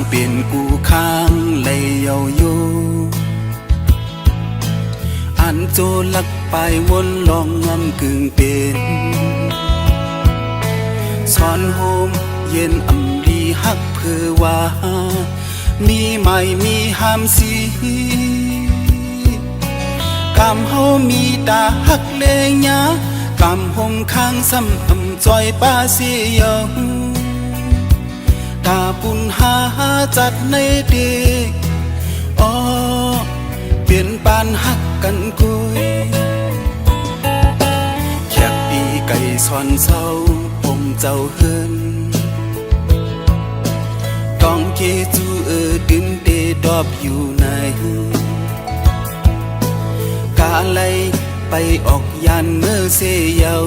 เปลี่ยนกูค้างเลยเยาโยอันโจลักไปวนลองงำกึ่งเป็นสอนโฮมเย็นอำลีฮักเพื่อว่ามีไม่มีห้ามสีกำเฮามีตาฮักเลยญากำหงข้างซ้ำอำจอยป้าเสียงตาปุนหาจัดในเดอ๋อเปลี่ยนปานฮักกันกุยแขกปีไก่ซอนเศร้าผมเจ้าเฮินต้องเกจูดินเดดอบอยู่ในกาไลไปออกยานเมื่อเสียาว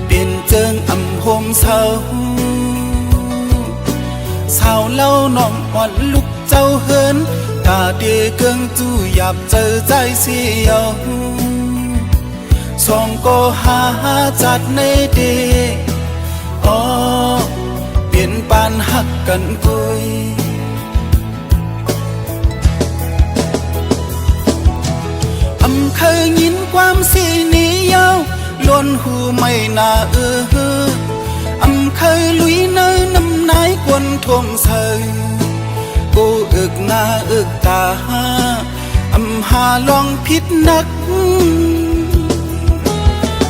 เปลี่ยนเจิงอำโฮมเศร้าสาวเล่าน้องอ่อนลุกเจ้าเฮินกาเดเกิงจูหยับเจอใจเสียวสองก็หาจัดในเดอ๋อเปลี่ยนปานหักกันกุยเคยยินความสีนี้ยาวล้วนหูไม่น่าเคยลุยเนยน้ำนายกวนท่วมเสยกูอึกหน้าอึกตาหาลองพิษนัก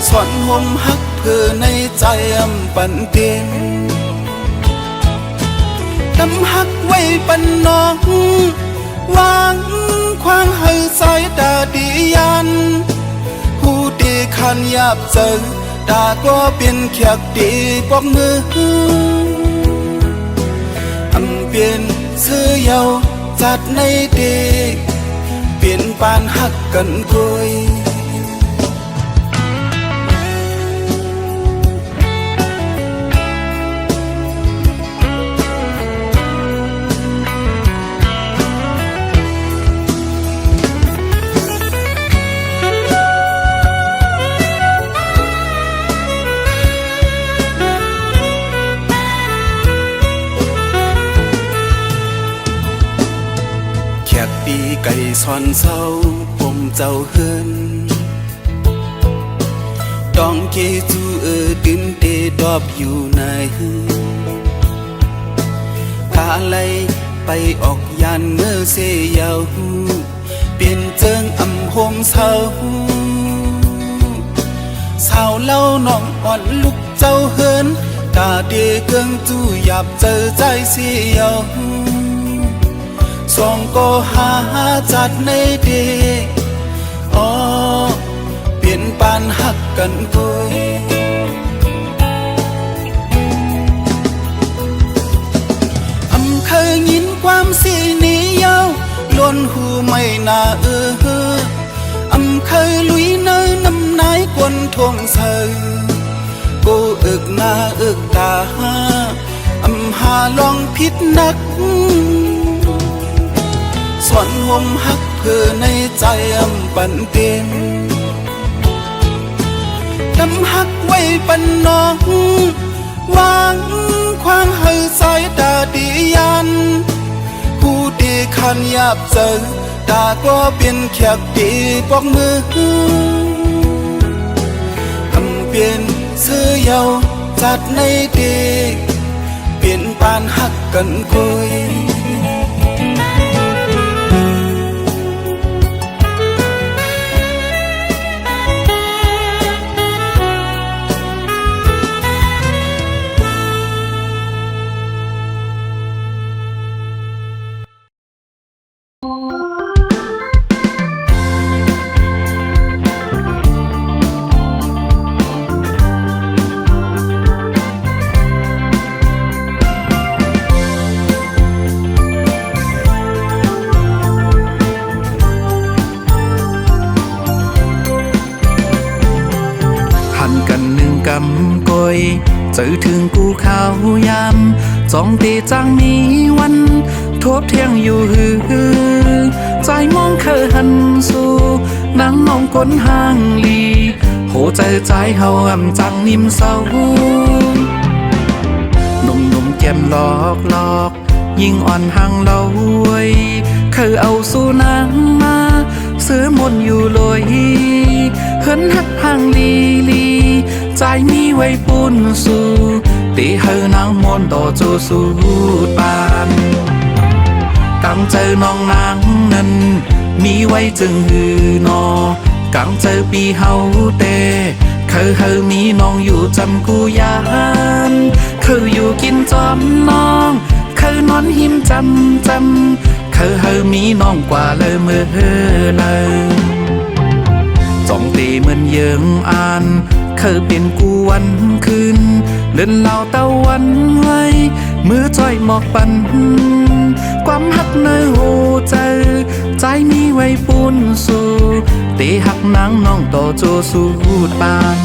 สอนหมฮักเพื่อในใจปันเต็มดำฮักไว้ปันน้องวางควางให้สายตาดียันหูดีขันยับเจอตาก็เป็นแขกดีปอกมือเปลี่ยนเสื้อเยาจัดในเด็กเปลี่ยนปานหักกันกุยปีไก่ซอนเศร้าผมเจ้าเฮินต้องเกจูดินเดดอบอยู่ในกาไลไปออกยานเมื่อเสียาวเปลี่ยนเจิงอำโฮมเศร้าสาวเล่าน้องอ่อนลุกเจ้าเฮินกาเดเกิงจูหยับเจอใจเสียวสองก็หาจัดในเดอ๋อเปลี่ยนปานหักกันกุยเคยยินความสีนี้ยาวล้วนหูไม่น่าเคยลุยเนยน้ำนายกวนท่วมเสยกูอึกหน้าอึกตาหาลองพิษนักสอนหมฮักเพื่อในใจปันเต็มดำฮักไว้ปันน้องวางควางให้สายตาดียันผู้ดีขันยับเจอตาก็เป็นแขกดีปอกมือเปลี่ยนเสื้อเยาจัดในเด็กเปลี่ยนปานหักกันกุยกอยเจอถึงกูข้าวยำจ้องตีจังมีวันทบเที่ยงอยู่ใจมองเคยหันสู่นั่งมองก้นห่างลีโหใจเฮาจังนิ่มเศร้าหนุ่มแก้มหลอก ยิ่งอ่อนห่างเราไว้คือเอาสู้นางมาซื้อมนอยู่ลอยเฮินหักห่างลีลีใจมีไว้ปุ่นสู่ตีเฮอนางมนต่อโจสูดปานกังเจอน้องนางนั้นมีไว้จึงหือนอกังเจอปีเฮาเตคือเฮามีน้องอยู่จำกูยานคืออยู่กินจอมน้องคือนอนหิมจำคือเฮามีน้องกว่าเลยเมื่อเลยจ้องตีเหมือนเยิงอ่านคือเป็นกูวันคืนเล่นเหล่าตะวันไว้มือจ้อยหมอกปันความหักในหูใจมีไว้ปุ่นสู่ตีหักนางน้องต่อโจสูดปาน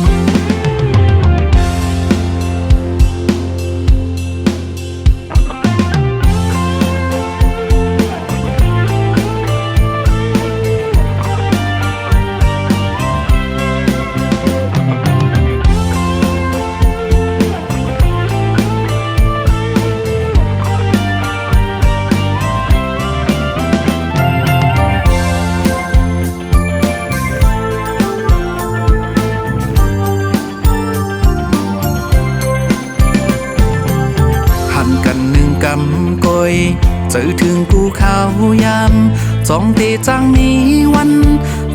กอยเจอถึงกูข้าวยามจ้องเตจังมีวัน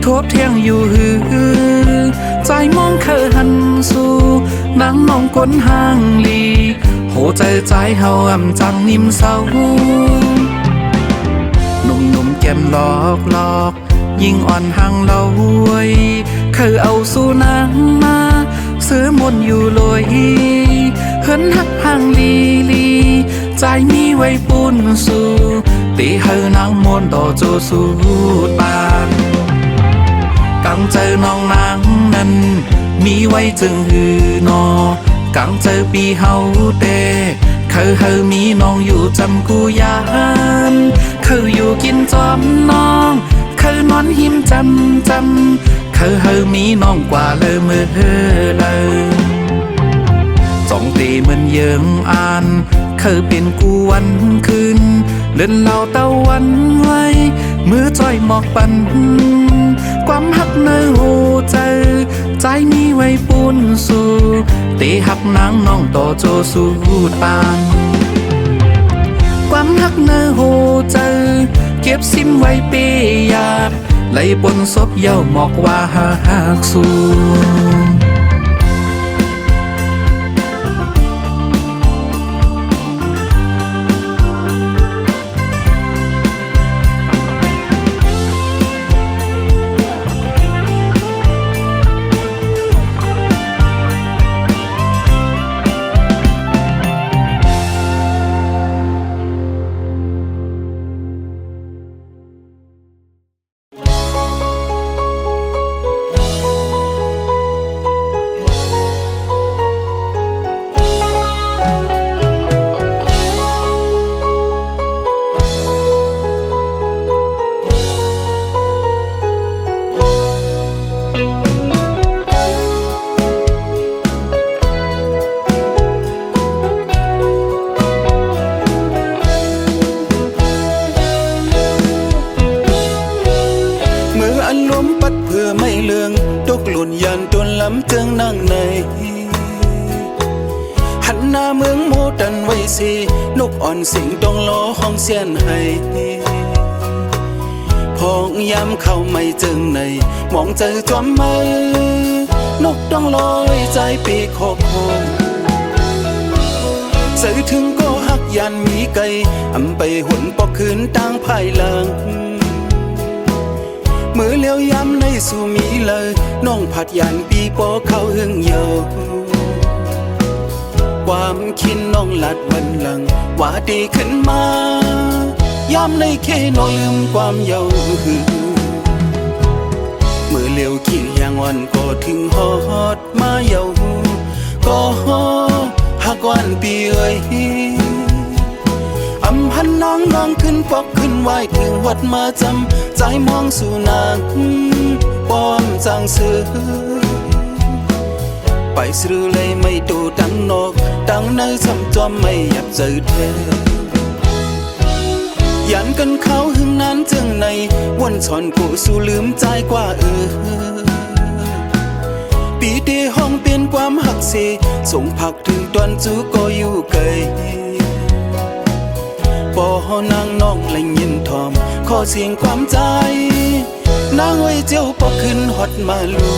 ทบเที่ยงอยู่หือใจมองเคยหันสู่นางน้องก้นห่างลีโหใจเฮาอ่ำจังนิ่มเศร้าหนุ่มแก้มหลอกยิ่งอ่อนห่างเราไว้เคยเอาสู้นางมาซื้อมนอยู่ลอยเฮินหักห่างลีใจมีไว้ปุ่นสู่ตีเฮอนางมนต่อโจสูดปานกังเจอน้องนางนั้นมีไว้จึงหือนอกังเจอปีเฮาเตคือเฮามีน้องอยู่จำกูยานคืออยู่กินจอมน้องคือนอนหิมจำคือเฮามีน้องกว่าเลยเมื่อเลยจ้องตีเหมือนเยิงอ่านคือเป็นกูวันคืนเล่นเหล่าตะวันไว้มือจ้อยหมอกปันความหักในหูใจมีไว้ปุ่นสู่ตีหักนางน้องต่อโจสูดปานความหักในหูใจเก็บซิมไว้เปียบไหลบนศพเย้าหมอกว่าหักสู่เจืองนั่งในหันหน้าเมืองโมดันไว้สินกอ่อนสิงต้องล้อห้องเสียนให้พองย้ำเข้าไม่เจิงในมองเจอจอมมือนกต้องลอยใจปีกขอบโคงสื่อถึงก็หักยันมีไกอำไปหุ่นปอกคืนตั้งภายหลังมือเลี้ยวย้ำในสู่มีเลยน้องผัดยันปีปอเข้าหึงเยาความคิดน้องหลัดวันหลังว่าดีขึ้นมาย้ำในแค่น้องลืมความเยามือเลี้ยวขี้ยางวันก็ถึงฮอดมาเยาก็หักวันปีเอ้ยอำพันน้องขึ้นปอกขึ้นไหวถึงวัดมาจำใจมองสู่นางป้อมจางซื้อไปซื้อเลยไม่ดูดังนอกดังในซ้ำจอมไม่อยากเจอเธอ ยันกันเขาหึงนั้นจึงในวันสอนกูสู้ลืมใจกว่าปีเดห้องเปลี่ยนความหักเสส่งผักถึงตอนจูก็อยู่ไกลปอนางน้องและยินทอมขอเสียงความใจนางไว้เจ้าปอขึ้นฮอดมาลู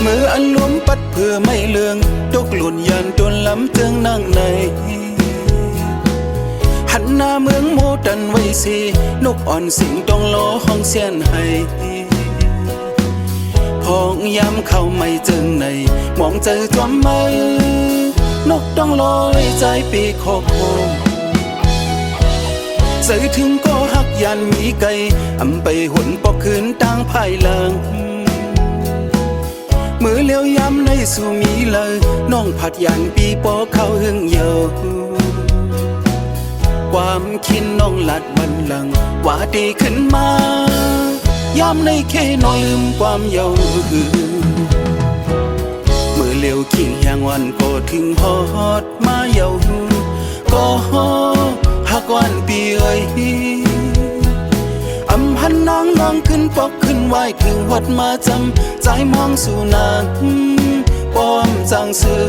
มืออันล้มปัดเพื่อไม่เลืองตกหล่นยันโดนล้ำเตืองนั่งในหันหน้าเมืองโมดันไว้สินกอ่อนสิงต้องรอห้องเสียนให้พองยามเข้าไม่เจิงในมองเจอจอมไม่นกต้องรอไว้ใจปีคอโคมใส่ถึงก็หักยันมีไกอำไปหนปอกคืนตั้งภายหลังมือเลี้ยวย้ำในสู่มีเลยน้องผัดยันปีปอเข้าหึงเยาความคิดน้องหลัดบันลังว่าดีขึ้นมาย้ำในแค่น้อยลืมความเยามือเลี้ยวขิงแหงวันก็ถึงฮอดมาเยาก็หักวันปีเอ้ยอำพันน้องขึ้นปอกขึ้นไหวถึงวัดมาจำใจมองสู่นางป้อมจางซื้อ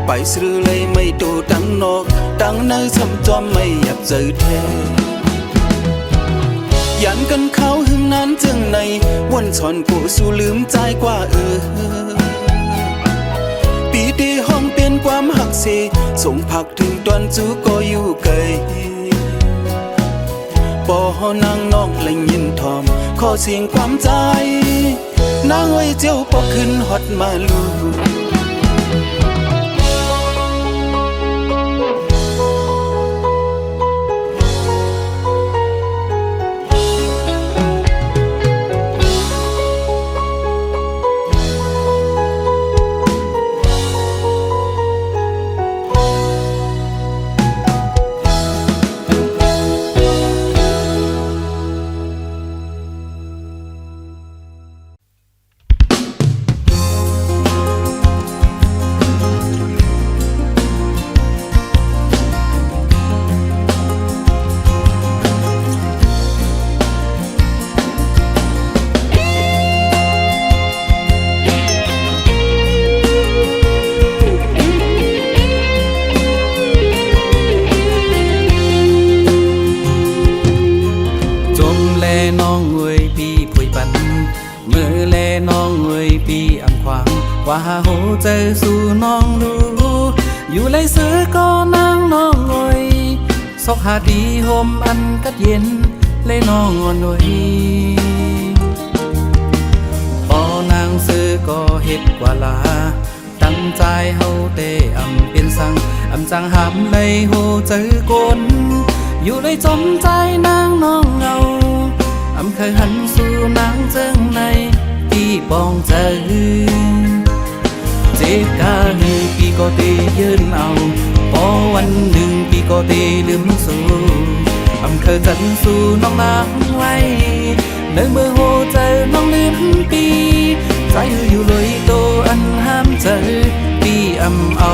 ไปซื้อเลยไม่โตดังนอกดังในทำจอมไม่หยับเจอแท้ยันกันเขาหึงนั้นจึงในวันสอนกูสู้ลืมใจกว่าปีเดห้องเปลี่ยนความหักเสส่งผักถึงตอนจูก็อยู่ไกลปอนางน้องและยินทอมขอเสียงความใจนางไว้เจ้าปอขึ้นฮอดมาลูว่าโหเจอสู่น้องดูอยู่เลยซื้อก็นางน้องงอยซอกหาดีห่มอันกัดเย็นเลยน้องงอนหน่อยพอนางซื้อก็เฮ็ดกว่าลาตั้งใจเฮาเตอำเป็นสังอำจังหามเลยโหเจอกนอยู่เลยจมใจนางน้องเงาอำเคยหันสู่นางเจิงในที่บองเจอเจ็บกาหือปีก็เตยืนเอาพอวันหนึ่งปีก็เตลืมสู่อำเคยจันสู่น้องนางไว้ในเมื่อโหเจอน้องลืมปีใจอยู่เลยโตอันห้ามเจอปีอำเอา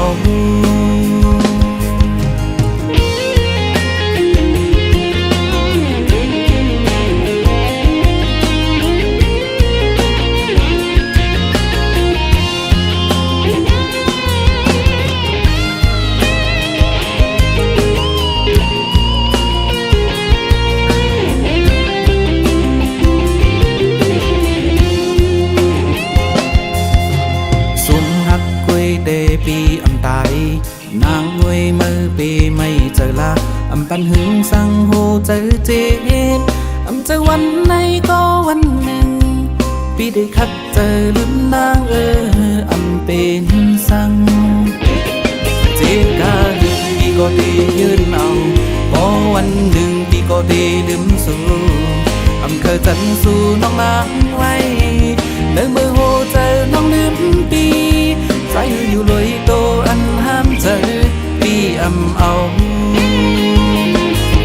ปีอำตายนางงวยมือปีไม่เจอละอำปันหึงสังโหเจอเจ็บอำเจอวันไหนก็วันหนึ่งปีได้คัดเจอลืมนางอำเป็นสังเจ็บกาหึงปีก็ได้ยืนเอาพ พอวันหนึ่งพี่ก็ได้ลืมสู่อำเคยจันสู่น้องนางไว้ในเมื่อโหเจอน้องลืมปีใจอยู่เลยโตอันห้ามเจอปีเอา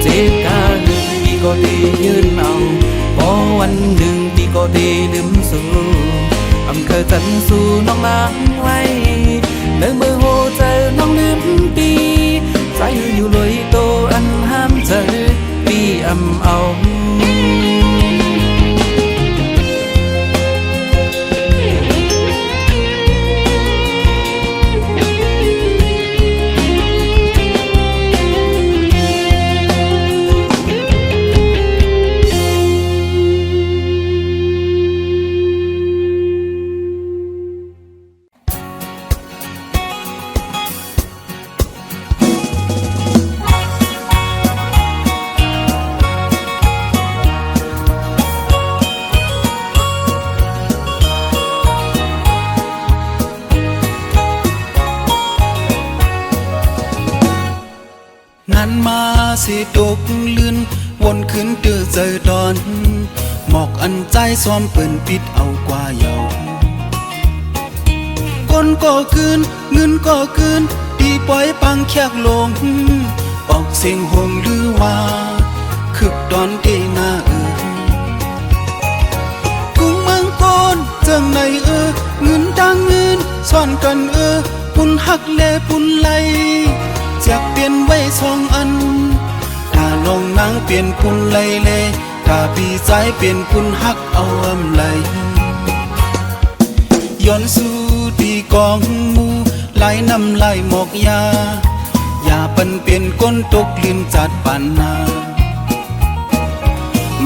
เจ็บกาหนึ่งพี่ก็ได้ยืนเอาพอวันหนึ่งพี่ก็ได้ลืมสู่อำเคยจันสู่น้องนางไว้ในเมื่อโหเจอน้องลืมปีใจอยู่เลยโตอันห้ามเจอปีเอา นั้นมาสิตกลื่นวนขึ้นเตือเจอดอนหมอกอันใจซ้อมเปิ่นปิดเอากว่าเยาก้นก็คืนเงินก็คืนตีปล่อยปังแขกลงออกเสียงหงหรือว่าคึกดอนเตนากุ้งเมืองโกนเจิงในเงินดังเงินซ่อนกันปุ่นหักเลปุ่นไหลจากเปลี่ยนไว้สองอันถ้าลองนางเปลี่ยนปุ่นไหลเลถ้าพี่ใจเปลี่ยนปุ่นหักเอาไหลย้อนสู่ตีกองมูไหลน้ำไหลหมอกยาอย่าปันเปลี่ยนก้นตกลิ้นจัดปันนา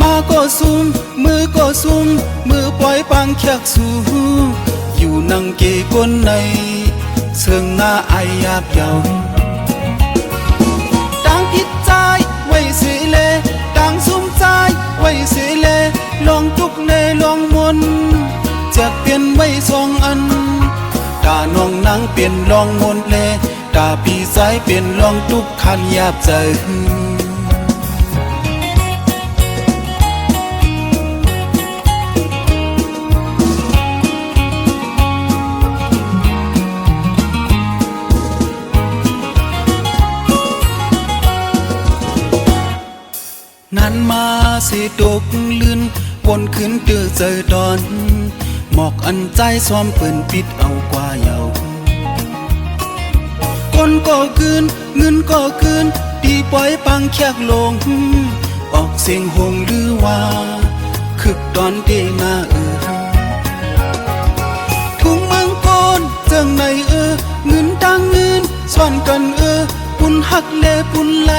มาก็ซุ่มมือก็ซุ่มมือปล่อยปังแขกสู่อยู่นังเกก้นในเชิงหน้าไอยาบเยาดังพิดใจไว้เสเลดังซุ่มใจไว้เสเลลองทุกเนลองมนจะเปลี่ยนไว้สองอันตาน้องนางเปลี่ยนลองมนเลตาปีสายเปลี่ยนลองทุกคันยาบใจนั้นมาสิตกลื่นวนขึ้นเตือเจอดอนหมอกอันใจซ้อมเปิ่นปิดเอากว่าเยาก้นก็คืนเงินก็คืนตีปล่อยปังแขกลงออกเสียงหงหรือว่าคึกดอนเตนาทุ่งเมืองโกนเจิงในเงินดังเงินซ่อนกันปุ่นหักเลปุ่นไหล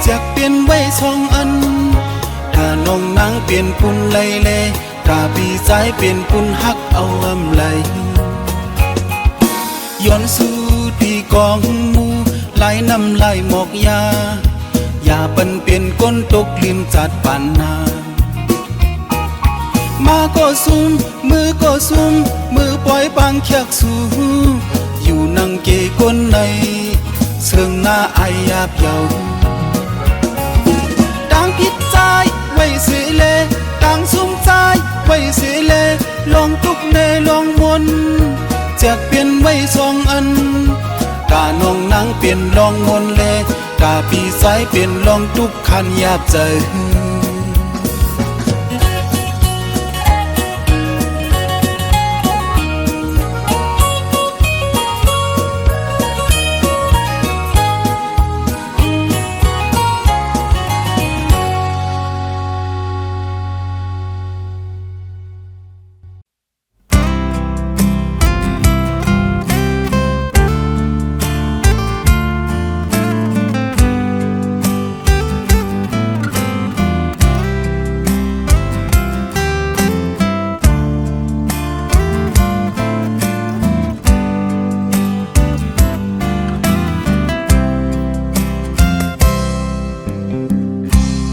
จากเปลี่ยนไว้สองอันถ้าน้องนางเปลี่ยนปุ่นไหลเลถ้าพี่ใจเปลี่ยนปุ่นหักเอาไหลย้อนสู่ที่กองมูไหลน้ำไหลหมอกยาอย่าปันเปลี่ยนก้นตกลิ้นจัดปันนามาก็ซุ่มมือก็ซุ่มมือปล่อยปังแขกสู่อยู่นังเกก้นในเชิงหน้าไอยาบเยาดังพิดใจไว้เสเลดังซุ่มใจไว้เสเลลองทุกเนลองมนจากเปลี่ยนไว้สองอันตาน้องนางเปลี่ยนลองมนเลตาพี่สายเปลี่ยนลองทุกคันยาบใจ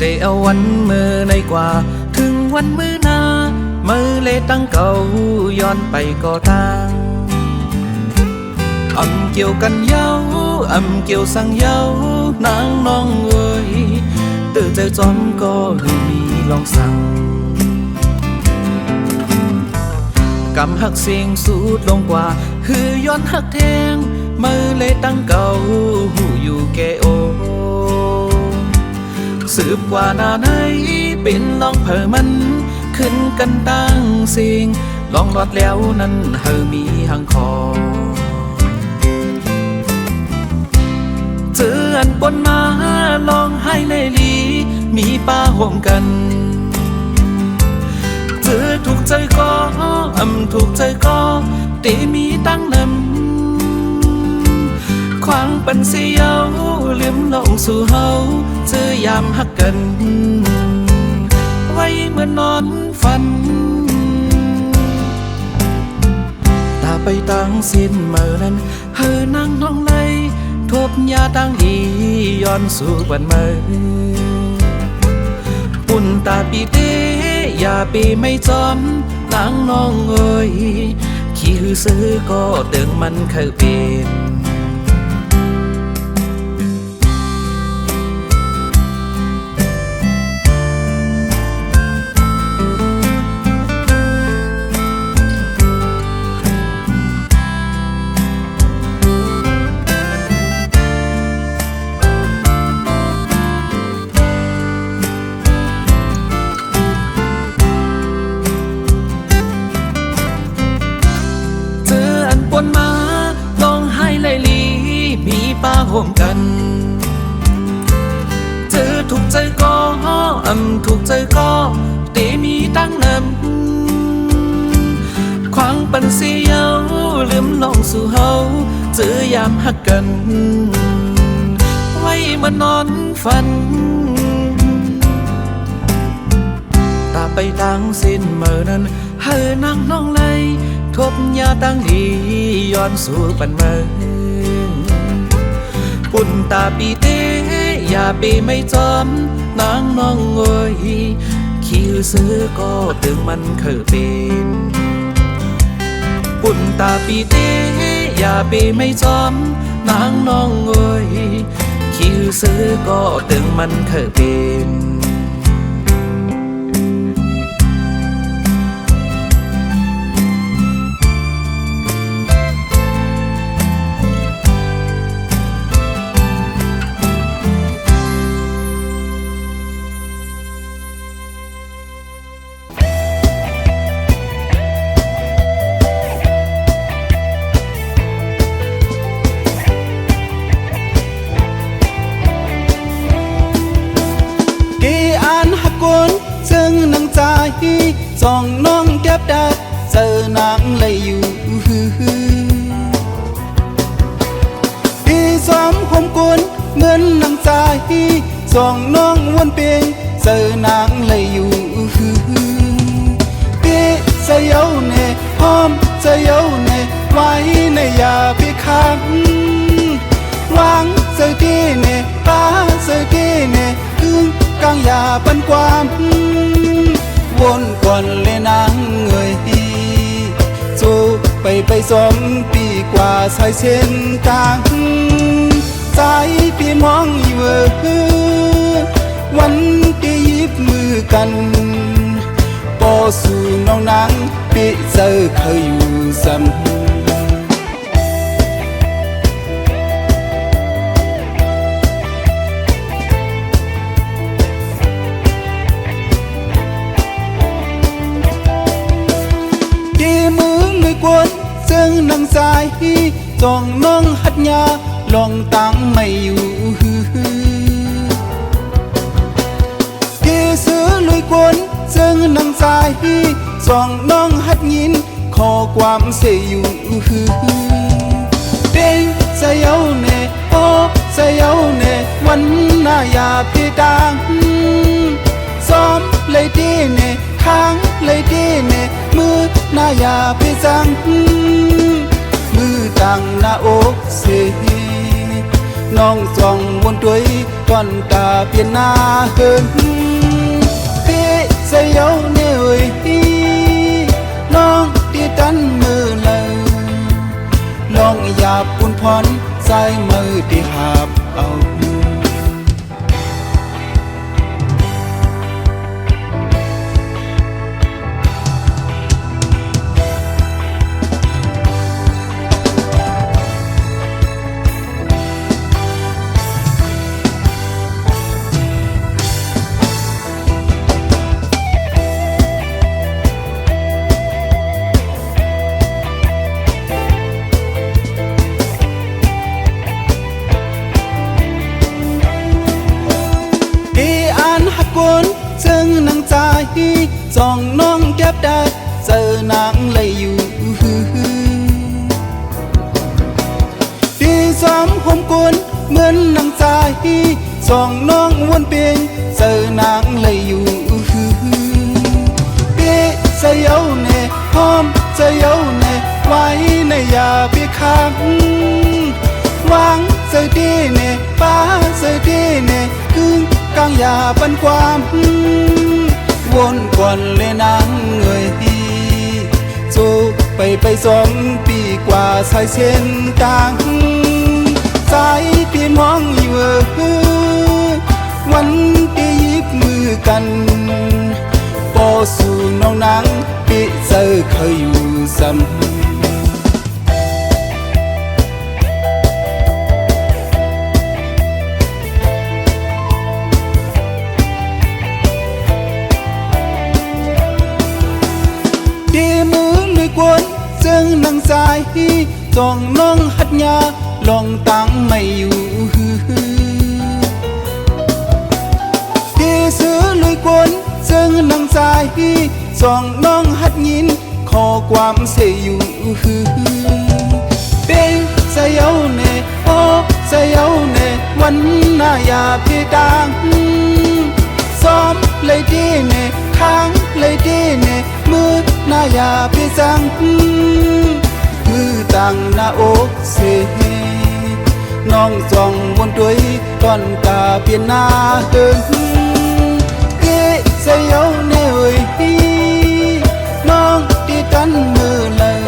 ได้เอาวันมือในกว่าถึงวันมือหน้ามือเลตั้งเก่าย้อนไปก็ทางอ่อนเกี่ยวกันเย้า เกี่ยวสังเยานางน้องเอ้ยตื่นใจจอมก็หือมีลองสั่งกำหักเสียงสูดลงกว่าหือย้อนหักแทงมือเลยตั้งเก่าหูอยู่แกโอสืบกว่าหน้าไหนเป็นลองเผอมันขึ้นกันตั้งสิ่งลองรอดแล้วนั้นเฮอมีหังคอเจออันปนมาลองให้เลยลีมีป้าห่วมกันเจอถูกใจก็ถูกใจก็ตีมีตั้งนำควางปันเสียวลืมลงสู่เฮาเจอยามหักกันไว้เมื่อนอนฝันตาไปตั้งสิ้นเมื่อนั้นเฮอนั่งน้องเลยทบยาตั้งดีย้อนสู่วันเมื่อปุ่นตาปีเตอย่าปีไม่จอมตั้งน้องเอ้ยขี้หือซื้อก็เดิงมันเคยเป็นมาลองให้เลยลีมีป้าห่วมกันเจอถูกใจก็ถูกใจก็ตีมีตั้งนำควางปันเสียวลืมลงสู่เฮาเจอยามหักกันไว้มานอนฝันตาไปตั้งสิ้นเมื่อนั้นเฮอนั่งน้องเลยทบยาตั้งดีย้อนสู่ปันเมืองปุ่นตาปีเตอย่าปีไม่จอมนางน้องเอ้ยขี้ซื้อก็ตึงมันเคยเป็นปุ่นตาปีเตอย่าปีไม่จอมนางน้องเอ้ยขี้ซื้อก็ตึงมันเคยเป็นซึ่งนังใจสองน้องแก็บดัดเจอนางเลยอยู่พี่ซ้อมผมกุนเหมือนนังใจสองน้องวนเปียงเจอนางเลยอยู่พี่เสียวเน่หอมเสียวเน่ไว้ในยาพี่คันวางเสียที่เน่ป้าเสียที่เน่ถึงกลางยาปันความวนก่อนเลยนางเอ่ยสู้ไปสองปีกว่าสายเส้นกลางใจพี่มองอยู่วันที่ยิบมือกันปอสู่น้องนางปีเจอเคยอยู่ซ้ำซึ่งนังสายจองน้องหัดยาลองตังไม่อยู่ที่ซื้อลุยกวนซึ่งนังสายจองน้องหัดยินขอความเสียอยู่เด้งเสียวเน่โอ้เสียวเน่วันหน้ายาพี่ดังซ้อมเลยดีเน่ค้างเลยดีเน่มือหน้ายาพี่จังมือตังหน้าอกเสียน้องจ้องวนด้วยตอนตาเปลี่ยนหน้าเฮินพี่เสียวเน่เอ้ยน้องที่ตันมือเลยลองอย่าปุ่นพรใจมือดี อนางเลยอยู่ดีซ้อมผมกวนเหมือนนางใจสองน้องวนเปียงเจอนางเลยอยู่เปียเสียวเน่หอมเสียวเน่ไว้ในอย่าเปียค้างวางเสียดีเน่ป้าเสียดีเน่กึ่งกลางอย่าปันความวนก่อนเลยนางเงยจูไป2 ปีกว่าสายเส้นกลางสายพี่มองอยู่วันที่ยิบมือกันปอสู่น้องนางปีเจอเคยอยู่ซ้ำกวนจึงนั่งใจจ้องน้องหัดยาลองตั้งไม่อยู่ดีซื้อลุยกวนจึงนั่งใจจ้องน้องหัดยินขอความเสียอยู่เป็นเสียวเน่โอ้เสียวเน่วันหน้าอย่าพี่ดังซ้อมเลยดีเน่ค้างเลยดีเน่มือหน้าอย่าพี่จังมือตั้งหน้าอกเสียน้องจ้องวนด้วยตอนกาเปลี่ยนหน้าเดินเกะเสียวเน่เอ้ยน้องตีกันมือเลย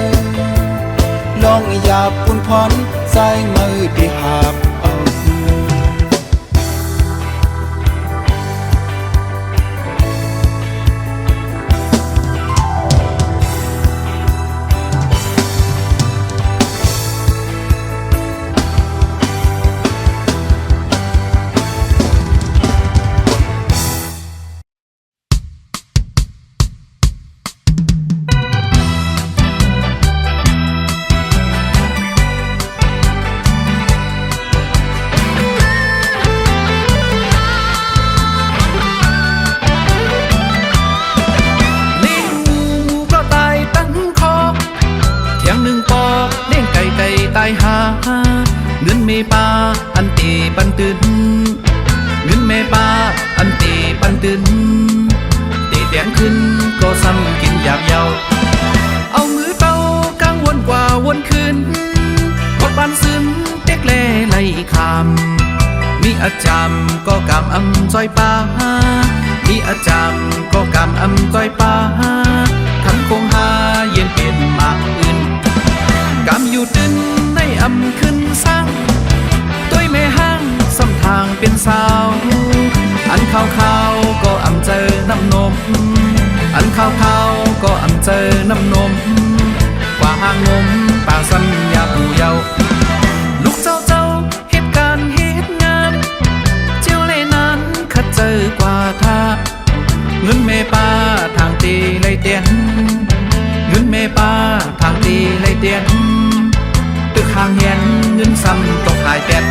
ลองอย่าปุ่นพรใส่มือที่หาบเอาตายหาเงินเมปาอันตีปันตื่นเงินเมปาอันตีปันตื่นตีแดงขึ้นก็ซ้ำกินอยากเยาเอามือเป่ากลางวนกว่าวนคืนกดปันซึมเต็กเล่ไหลคำมีอาจารย์ก็กำอำจอยปามีอาจารย์ก็กำอำจอยปาขันคงหาเย็นเป็นมากอื่นกำอยู่ตึนในอำขึ้นสร้างตัวแม่ห้างสำทางเป็นสาวอันขาวก็อำเจอน้ำนมอันขาวก็อำเจอน้ำนมกว่าหางนมป่าสัญญาผู้เยาลูกเจ้าเหตุการณ์เหตุงานเจ้าเลยนั้นขัดเจอกว่าท่าเงินเมป้าทางตีเลยเตียนเงินเมป้าทางตีเลยเตียนตึกห่างเห็นเงินซ้ำตกหายแปด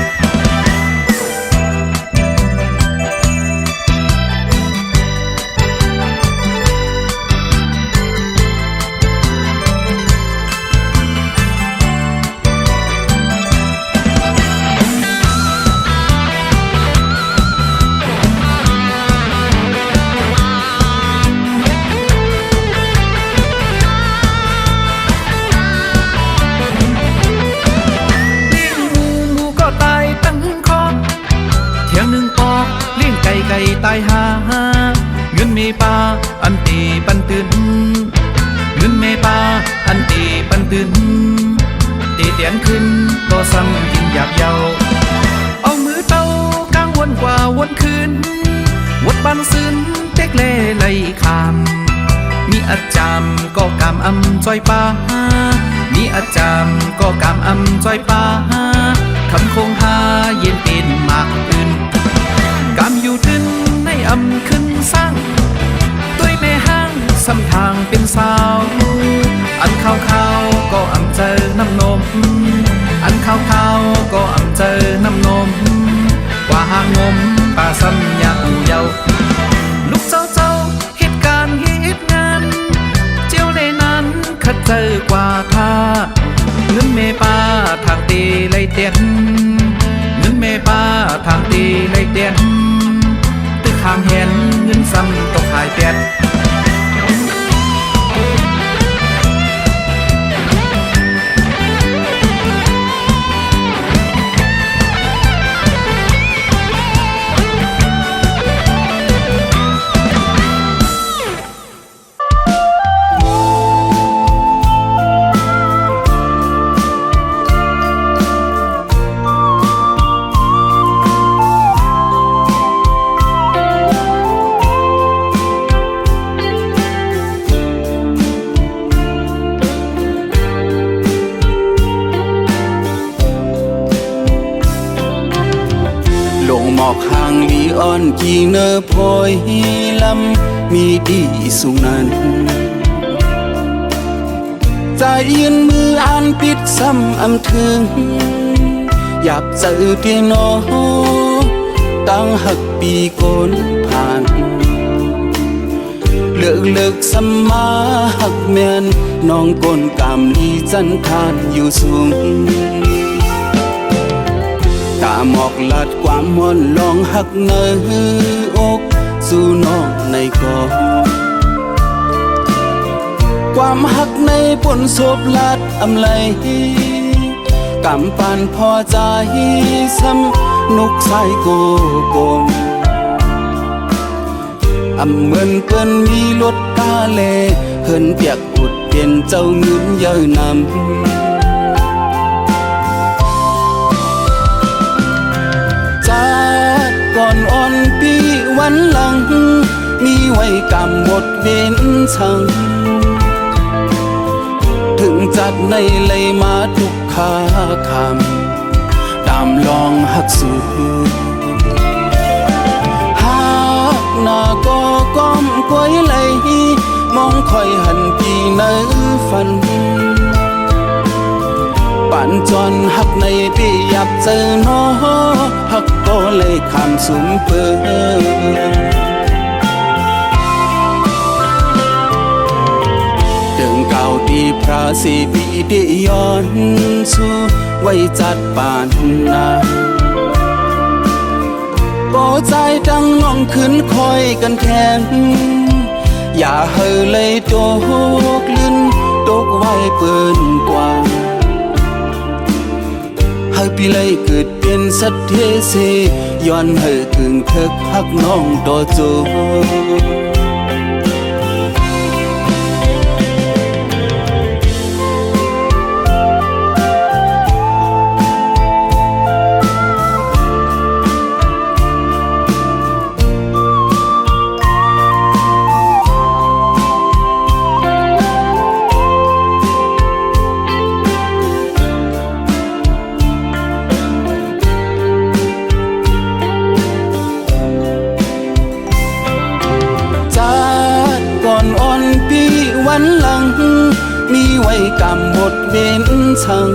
ตายหาเงินเมปาอันตีปันตื่นเงินเมปาอันตีปันตื่นตีเตียนขึ้นก็ซ้ำกินอยากเยาเอามือเต้ากลางวนกว่าวนคืนวดบันซึนเต็กเล่ไหลคำมีอาจารย์ก็กำอำจอยปามีอาจารย์ก็กำอำจอยปาคำคงหาเย็นเป็นมากอื่นกำอยู่ทึนในอำขึ้นสร้างตัวแม่ห้างสำทางเป็นสาวอันขาวก็อำเจอน้ำนมอันขาวก็อำเจอน้ำนมกว่าหางนมป่าสัญญาผู้เยาลูกเจ้าเหตุการณ์เหตุงานเจ้าเลยนั้น คัดเจอกว่าท่าเงินเมป้าทางตีไลเตียนเงินเมป้าทางตีไลเตียนตึกข้างเห็นเงินซ้ำตกหายเปียดลงหมอกห่างลีออนกีเนอพอยลำมีดีสุนันใจยืนมืออ่านปิดซ้ำอำถึงอยากเจอเตียนอตั้งหักปีโกนผ่านเลิกสัมมาหักแมนน้องก้นกามลีจันทานอยู่สูงตาหมอกลัดความมอนลองหักเนออกสู่น้องในกอความหักในปนศพลัดอำไลกำปานพอใจซ้ำนกสายโกโกงอำเหมือนเปิ้นมีรถกาเลเฮินเปียกอุดเป็นเจ้าเงินเยอะนำก่อนอ่อนปีวันหลังมีไว้กำหมดเว้นชังถึงจัดในเลยมาทุกขาคำตามลองหักสู่หักหน้าก็ก้มกวยเลยมองคอยหันปีในฝันปั่นจนหักในปียับเจอน้อหักก็เลยคำสุมเปิดึงเก่าดีพระสีปีได้ย้อนสู่ไว้จัดปานนาก็ใจดังน้องขึ้นคอยกันแทนอย่าเฮเลยโจกลื่นตกไว้เปิ้นกว่าให้พี่เลยเกิดเป็นสัตว์เทเสย้อนให้กึ่งเถิกหักน้องต่อโจวันหลังมีไว้กำหมดเว้นชัง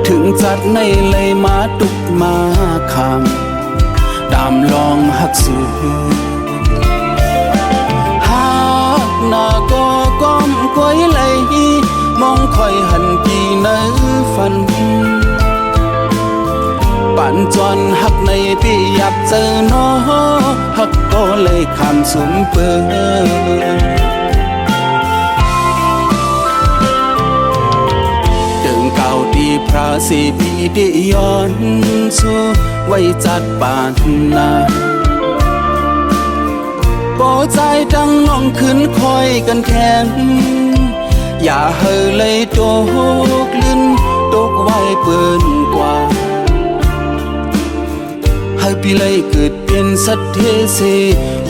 ถึงจัดในเลยมาตุกมาคำตามลองหักสู่หักหน้าก็ก้มกวยเลยมองคอยหันปีในฝันปั่นจนหักในปียับเจอน้อหักก็เลยคำสุมเปิดึงเก่าดีพระสีปีได้ย้อนสู่ไว้จัดปานนาก็ใจดังน้องขึ้นคอยกันแทนอย่าเฮเลยโจกลื่นตกไว้เปิ้นกว่าให้พี่เลยเกิดเป็นสัตว์เทเส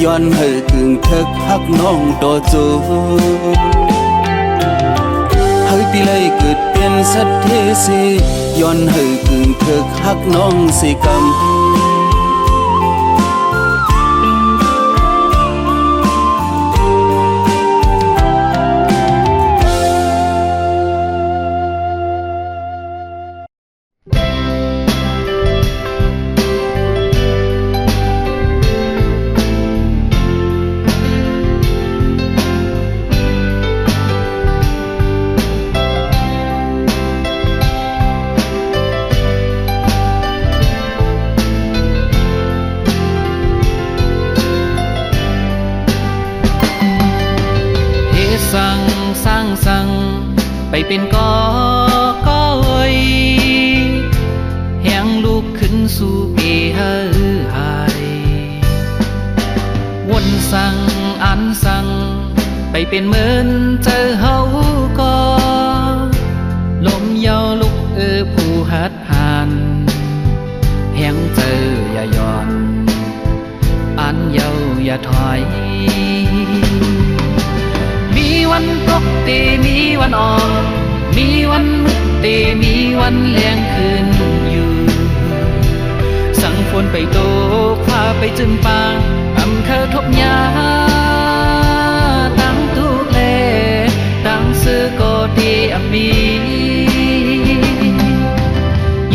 ย้อนให้กึ่งเถิกหักน้องต่อโจให้พี่เลยเกิดเป็นสัตว์เทเสย้อนให้กึ่งเถิกหักน้องสิกำ เ สั่งสร้างสั่งไปเป็นก็เอ้ยแหงลูกขึ้นสู่เกหหายวนสั่งอันสั่งไปเป็นเหมือนเจอเฮาก็ลมเยาลุกผู้หัดหันแหงเจออย่าย่อนอันเยาอย่าถอยมีวันตกเตมีวันออกมีวันมืดเตมีวันแรงขึ้นอยู่สั่งฝนไปตกพาไปจนปางอำเภอทบยาตั้งทุกเลตั้งซื้อก็ดีมี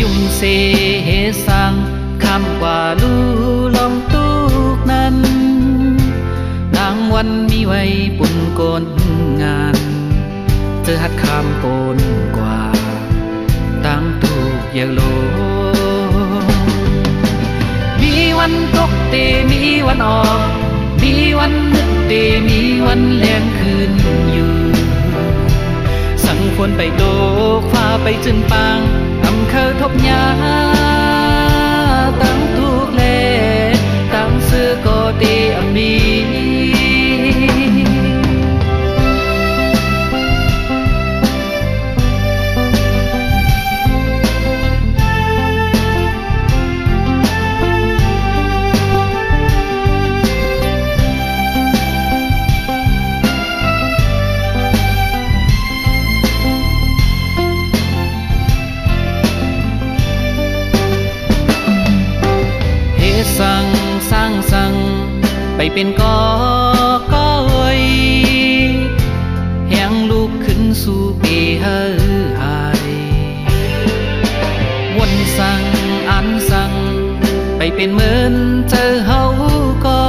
ยุ่มเสเหสังคำกว่าลูลองตุกนั้นนางวันมีไว้ปุ่นโกนงานเจอหัดคำโกนกว่าตั้งตุกเยาโลมีวันตกเตมีวันออกมีวันนึกเตมีวันแรงคืนอยู่สั่งฝนไปตกฟ้าไปจนปางอำเภอทบยาตั้งทุกเลตั้งซื้อก็ดีมี สั่งสร้างสั่งไปเป็นก็เอ้ยแหงลูกขึ้นสู่เกหหายวนสั่งอันสั่งไปเป็นเหมือนเจอเฮาก็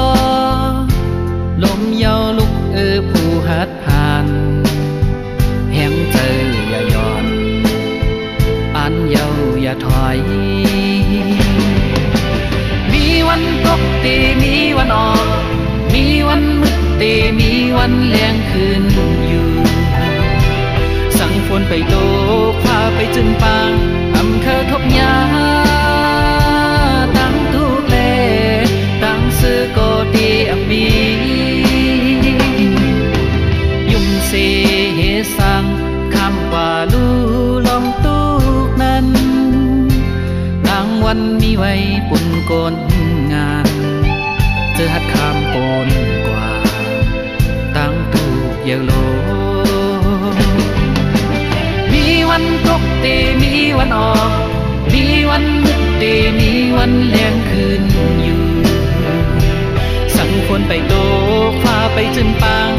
ลมเยาลุกผู้หัดผ่านแหงเจออย่าย่อนอันเยาอย่าถอยมีวันตกเตมีวันออกมีวันมืดเตมีวันแรงขึ้นอยู่สั่งฝนไปตกพาไปจนปางอำเภอทบยาตั้งทุกเลตั้งซื้อก็ดีมียุ่มเสเหสังคำว่าลูลองตุกนั้นนางวันมีไว้ปุ่นโกนงานเจอหัดคำโกนกว่าตั้งถูกเยาโลมีวันตกเตมีวันออกมีวันมืดเตมีวันแรงคืนอยู่สั่งฝนไปตกพาไปจนปาง